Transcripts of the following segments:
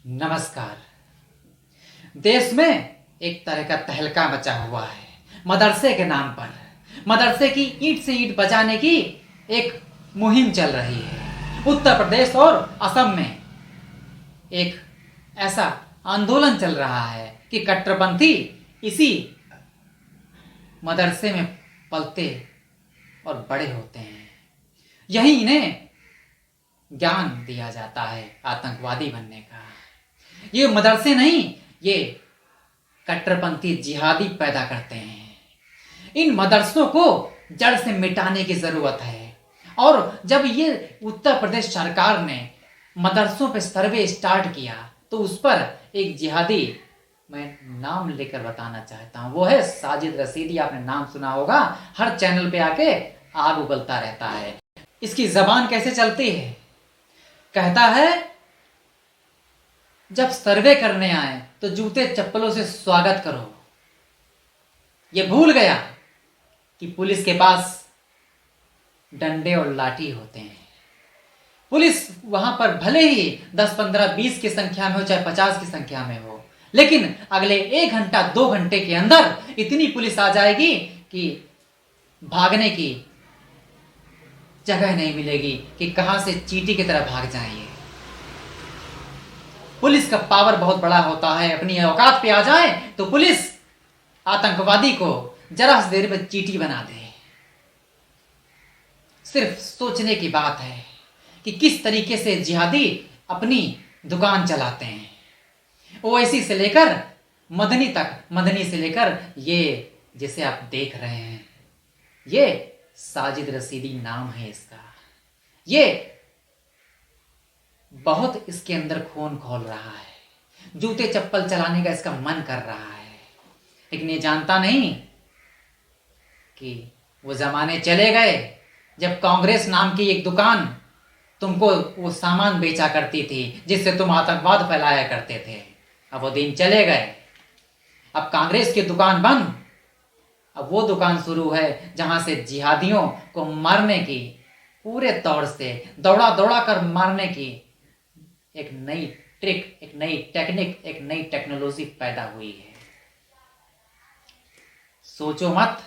नमस्कार। देश में एक तरह का तहलका मचा हुआ है मदरसे के नाम पर। मदरसे की ईंट से ईंट बजाने की एक मुहिम चल रही है। उत्तर प्रदेश और असम में एक ऐसा आंदोलन चल रहा है कि कट्टरपंथी इसी मदरसे में पलते और बड़े होते हैं। यही इन्हें ज्ञान दिया जाता है आतंकवादी बनने का। ये मदरसे नहीं, ये कट्टरपंथी जिहादी पैदा करते हैं। इन मदरसों को जड़ से मिटाने की जरूरत है। और जब ये उत्तर प्रदेश सरकार ने मदरसों पे सर्वे स्टार्ट किया तो उस पर एक जिहादी, मैं नाम लेकर बताना चाहता हूं, वो है साजिद रशीदी। आपने नाम सुना होगा, हर चैनल पे आके आग उगलता रहता है। इसकी जबान कैसे चलती है? कहता है जब सर्वे करने आए तो जूते चप्पलों से स्वागत करो। ये भूल गया कि पुलिस के पास डंडे और लाठी होते हैं। पुलिस वहां पर भले ही 10, 15, 20 की संख्या में हो, चाहे 50 की संख्या में हो, लेकिन अगले 1 घंटा 2 घंटे के अंदर इतनी पुलिस आ जाएगी कि भागने की जगह नहीं मिलेगी कि कहां से चींटी की तरह भाग जाएंगे। पुलिस का पावर बहुत बड़ा होता है। अपनी औकात पे आ जाए तो पुलिस आतंकवादी को जरा सी देर में चींटी बना दे। सिर्फ सोचने की बात है कि किस तरीके से जिहादी अपनी दुकान चलाते हैं। ओवैसी से लेकर मदनी तक, मदनी से लेकर ये जिसे आप देख रहे हैं, ये साजिद रशीदी नाम है इसका। ये बहुत इसके अंदर खून खौल रहा है। जूते चप्पल चलाने का इसका मन कर रहा है, लेकिन ये जानता नहीं कि वो जमाने चले गए जब कांग्रेस नाम की एक दुकान तुमको वो सामान बेचा करती थी जिससे तुम आतंकवाद फैलाया करते थे। अब वो दिन चले गए। अब कांग्रेस की दुकान बंद, अब वो दुकान शुरू है जहां से जिहादियों को मारने की, पूरे तौर से दौड़ा दौड़ा कर मारने की एक नई ट्रिक, एक नई टेक्निक, एक नई टेक्नोलॉजी पैदा हुई है। सोचो मत,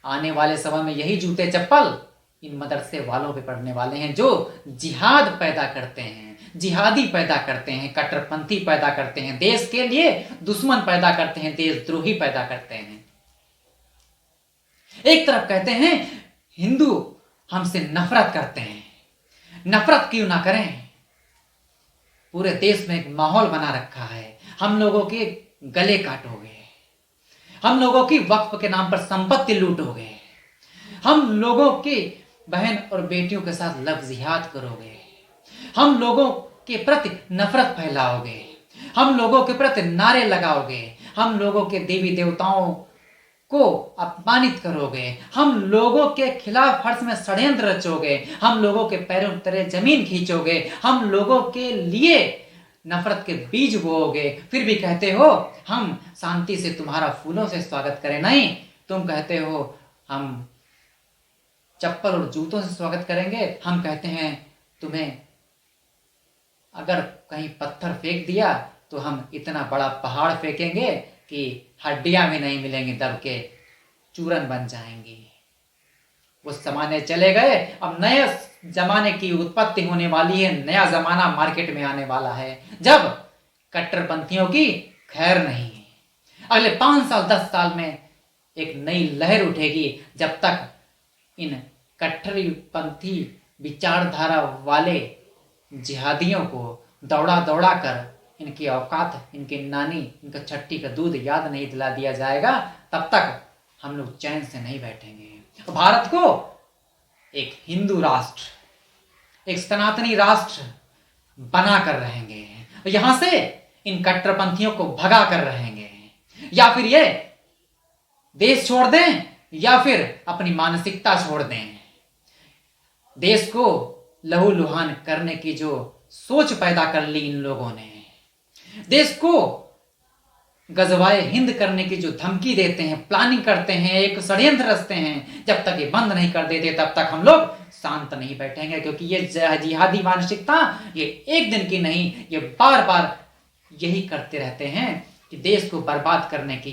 आने वाले समय में यही जूते चप्पल इन मदरसे वालों पे पड़ने वाले हैं जो जिहाद पैदा करते हैं, जिहादी पैदा करते हैं, कट्टरपंथी पैदा करते हैं, देश के लिए दुश्मन पैदा करते हैं, देशद्रोही पैदा करते हैं। एक तरफ कहते हैं हिंदू हमसे नफरत करते हैं। नफरत क्यों ना करें? पूरे देश में एक माहौल बना रखा है। हम लोगों के गले काटोगे, हम लोगों की वक्फ के नाम पर संपत्ति लूटोगे, हम लोगों की बहन और बेटियों के साथ लफ्जियात करोगे, हम लोगों के प्रति नफरत फैलाओगे, हम लोगों के प्रति नारे लगाओगे, हम लोगों के देवी देवताओं को अपमानित करोगे, हम लोगों के खिलाफ फर्श में षड्यंत्र रचोगे, हम लोगों के पैरों तले जमीन खींचोगे, हम लोगों के लिए नफरत के बीज बोओगे। फिर भी कहते हो हम शांति से तुम्हारा फूलों से स्वागत करें। नहीं, तुम कहते हो हम चप्पल और जूतों से स्वागत करेंगे। हम कहते हैं तुम्हें अगर कहीं पत्थर फेंक दिया तो हम इतना बड़ा पहाड़ फेंकेंगे कि हड्डियां भी नहीं मिलेंगी, दब के चूरन बन जाएंगी। वो जमाने चले गए। अब नए जमाने की उत्पत्ति होने वाली है। नया जमाना मार्केट में आने वाला है जब कट्टरपंथियों की खैर नहीं है। अगले 5 साल 10 साल में एक नई लहर उठेगी जब तक इन कट्टरपंथी विचारधारा वाले जिहादियों को दौड़ा दौड़ा कर इनकी औकात, इनकी नानी, इनका छट्टी का दूध याद नहीं दिला दिया जाएगा, तब तक हम लोग चैन से नहीं बैठेंगे। भारत को एक हिंदू राष्ट्र, एक सनातनी राष्ट्र बना कर रहेंगे। यहां से इन कट्टरपंथियों को भगा कर रहेंगे। या फिर ये देश छोड़ दें या फिर अपनी मानसिकता छोड़ दें। देश को लहूलुहान करने की जो सोच पैदा कर ली इन लोगों ने, देश को गजवाए हिंद करने की जो धमकी देते हैं, प्लानिंग करते हैं, एक षड्यंत्र रचते हैं, जब तक ये बंद नहीं कर देते तब तक हम लोग शांत नहीं बैठेंगे। क्योंकि ये जिहादी मानसिकता ये एक दिन की नहीं, ये बार बार यही करते रहते हैं कि देश को बर्बाद करने की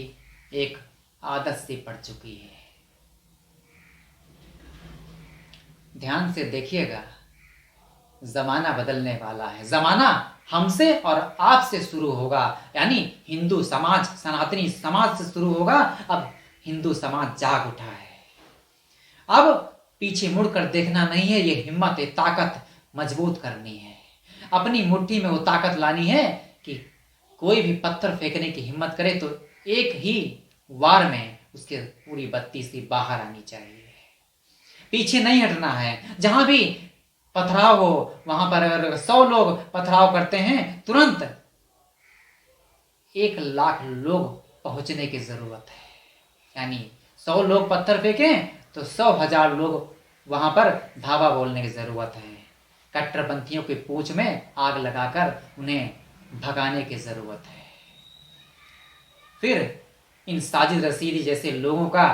एक आदत सी पड़ चुकी है। ध्यान से देखिएगा, जमाना बदलने वाला है। जमाना हमसे और आपसे शुरू होगा, यानी हिंदू समाज, सनातनी समाज से शुरू होगा। अब हिंदू समाज जाग उठा है। अब पीछे मुड़कर देखना नहीं है, ये हिम्मत, ये ताकत मजबूत करनी है। अपनी मुट्ठी में वो ताकत लानी है कि कोई भी पत्थर फेंकने की हिम्मत करे तो एक ही वार में उसके पूरी बत्ती सी बाहर आनी चाहिए। पीछे नहीं हटना है। जहां भी पथराव हो वहां पर अगर 100 लोग पथराव करते हैं, तुरंत 1 लाख लोग पहुंचने की जरूरत है। यानी 100 लोग पत्थर फेंकें तो 100,000 लोग वहां पर धावा बोलने की जरूरत है। कट्टरपंथियों की पूंछ में आग लगाकर उन्हें भगाने की जरूरत है। फिर इन साजिद रशीदी जैसे लोगों का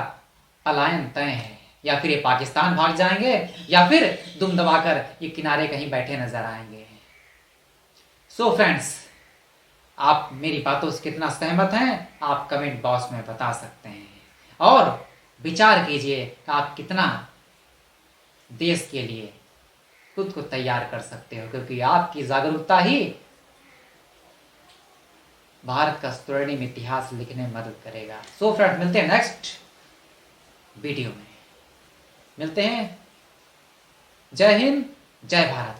पलायन तय है। या फिर ये पाकिस्तान भाग जाएंगे या फिर दुम दबाकर ये किनारे कहीं बैठे नजर आएंगे। सो फ्रेंड्स, आप मेरी बातों से कितना सहमत हैं आप कमेंट बॉक्स में बता सकते हैं, और विचार कीजिए कि आप कितना देश के लिए खुद को तैयार कर सकते हो, क्योंकि आपकी जागरूकता ही भारत का स्वर्णिम इतिहास लिखने में मदद करेगा। सो फ्रेंड्स, मिलते हैं नेक्स्ट वीडियो में। मिलते हैं। जय हिंद, जय भारत।